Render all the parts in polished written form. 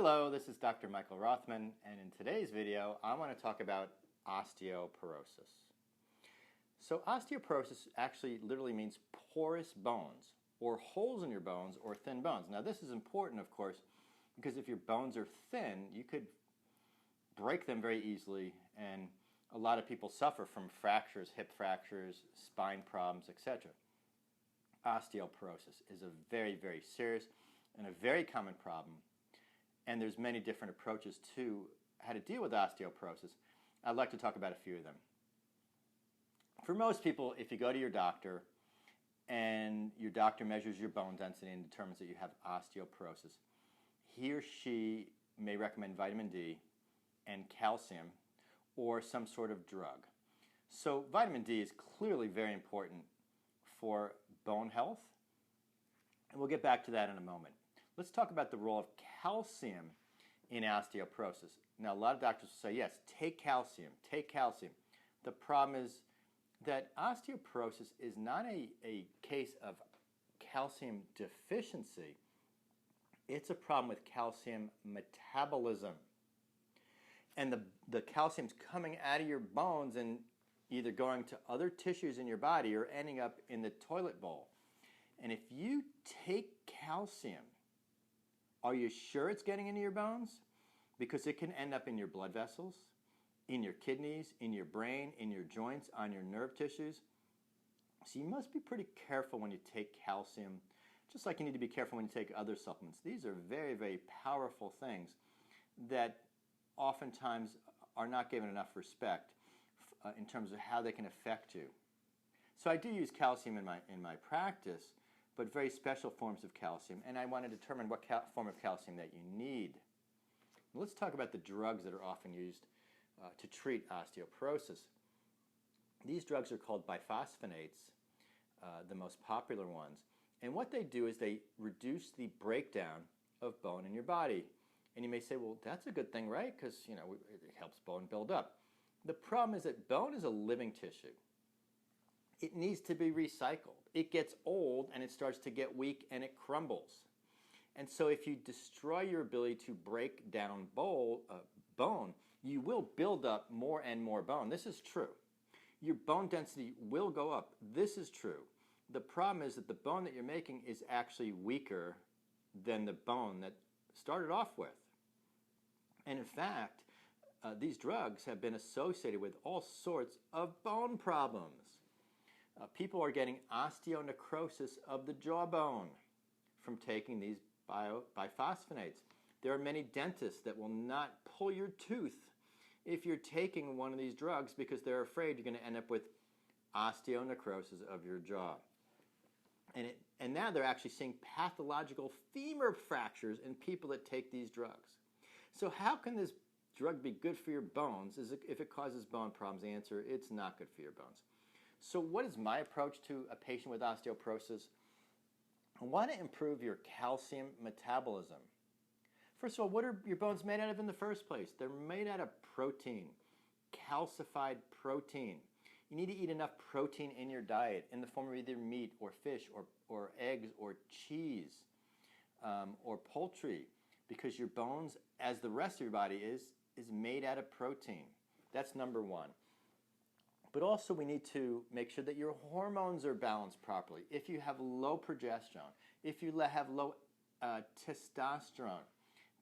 Hello, this is Dr. Michael Rothman, and in today's video I want to talk about osteoporosis. So osteoporosis actually literally means porous bones, or holes in your bones, or thin bones. Now this is important, of course, because if your bones are thin, you could break them very easily, and a lot of people suffer from fractures, hip fractures, spine problems, etc. Osteoporosis is a very, very serious and a very common problem. And there's many different approaches to how to deal with osteoporosis. I'd like to talk about a few of them. For most people, if you go to your doctor and your doctor measures your bone density and determines that you have osteoporosis, he or she may recommend vitamin D and calcium or some sort of drug. So vitamin D is clearly very important for bone health, and we'll get back to that in a moment. Let's talk about the role of calcium in osteoporosis. Now, a lot of doctors will say, yes, take calcium, take calcium. The problem is that osteoporosis is not a case of calcium deficiency. It's a problem with calcium metabolism. And the calcium's coming out of your bones and either going to other tissues in your body or ending up in the toilet bowl. And if you take calcium, are you sure it's getting into your bones? Because it can end up in your blood vessels, in your kidneys, in your brain, in your joints, on your nerve tissues. So you must be pretty careful when you take calcium, just like you need to be careful when you take other supplements. These are very, very powerful things that oftentimes are not given enough respect in terms of how they can affect you. So I do use calcium in my practice, but very special forms of calcium, and I want to determine what form of calcium that you need. Let's talk about the drugs that are often used to treat osteoporosis. These drugs are called biphosphonates, the most popular ones, and what they do is they reduce the breakdown of bone in your body. And you may say, well, that's a good thing, right? Because it helps bone build up. The problem is that bone is a living tissue. It needs to be recycled. It gets old and it starts to get weak and it crumbles. And so if you destroy your ability to break down bone, you will build up more and more bone. This is true. Your bone density will go up. This is true. The problem is that the bone that you're making is actually weaker than the bone that started off with. And in fact, these drugs have been associated with all sorts of bone problems. People are getting osteonecrosis of the jawbone from taking these biphosphonates. There are many dentists that will not pull your tooth if you're taking one of these drugs because they're afraid you're going to end up with osteonecrosis of your jaw. And now they're actually seeing pathological femur fractures in people that take these drugs. So how can this drug be good for your bones if it causes bone problems? The answer, it's not good for your bones. So what is my approach to a patient with osteoporosis? I want to improve your calcium metabolism. First of all, what are your bones made out of in the first place? They're made out of protein, calcified protein. You need to eat enough protein in your diet in the form of either meat or fish or eggs or cheese or poultry, because your bones, as the rest of your body is made out of protein. That's number one. But also we need to make sure that your hormones are balanced properly. If you have low progesterone, if you have low testosterone,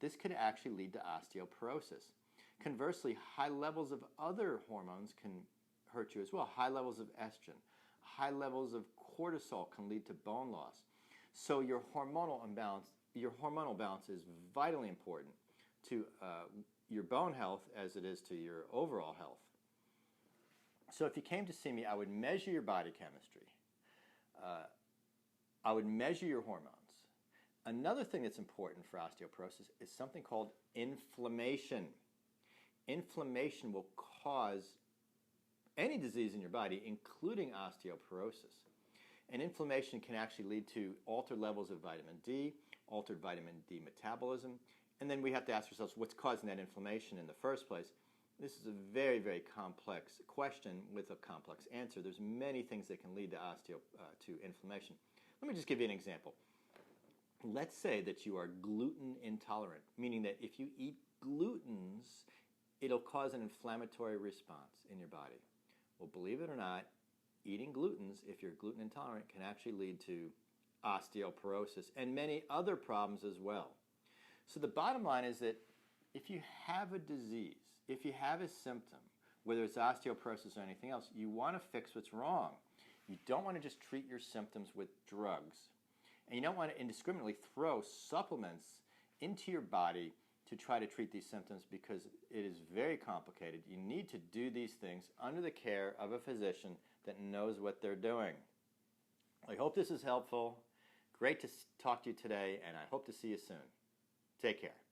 this could actually lead to osteoporosis. Conversely, high levels of other hormones can hurt you as well. High levels of estrogen, high levels of cortisol can lead to bone loss. So your hormonal balance is vitally important to your bone health as it is to your overall health. So if you came to see me, I would measure your body chemistry. I would measure your hormones. Another thing that's important for osteoporosis is something called inflammation. Inflammation will cause any disease in your body, including osteoporosis. And inflammation can actually lead to altered levels of vitamin D, altered vitamin D metabolism, and then we have to ask ourselves what's causing that inflammation in the first place. This is a very, very complex question with a complex answer. There's many things that can lead to inflammation. Let me just give you an example. Let's say that you are gluten intolerant, meaning that if you eat glutens, it'll cause an inflammatory response in your body. Well, believe it or not, eating glutens, if you're gluten intolerant, can actually lead to osteoporosis and many other problems as well. So the bottom line is that if you have a disease, if you have a symptom, whether it's osteoporosis or anything else, you want to fix what's wrong. You don't want to just treat your symptoms with drugs. And you don't want to indiscriminately throw supplements into your body to try to treat these symptoms because it is very complicated. You need to do these things under the care of a physician that knows what they're doing. I hope this is helpful. Great to talk to you today, and I hope to see you soon. Take care.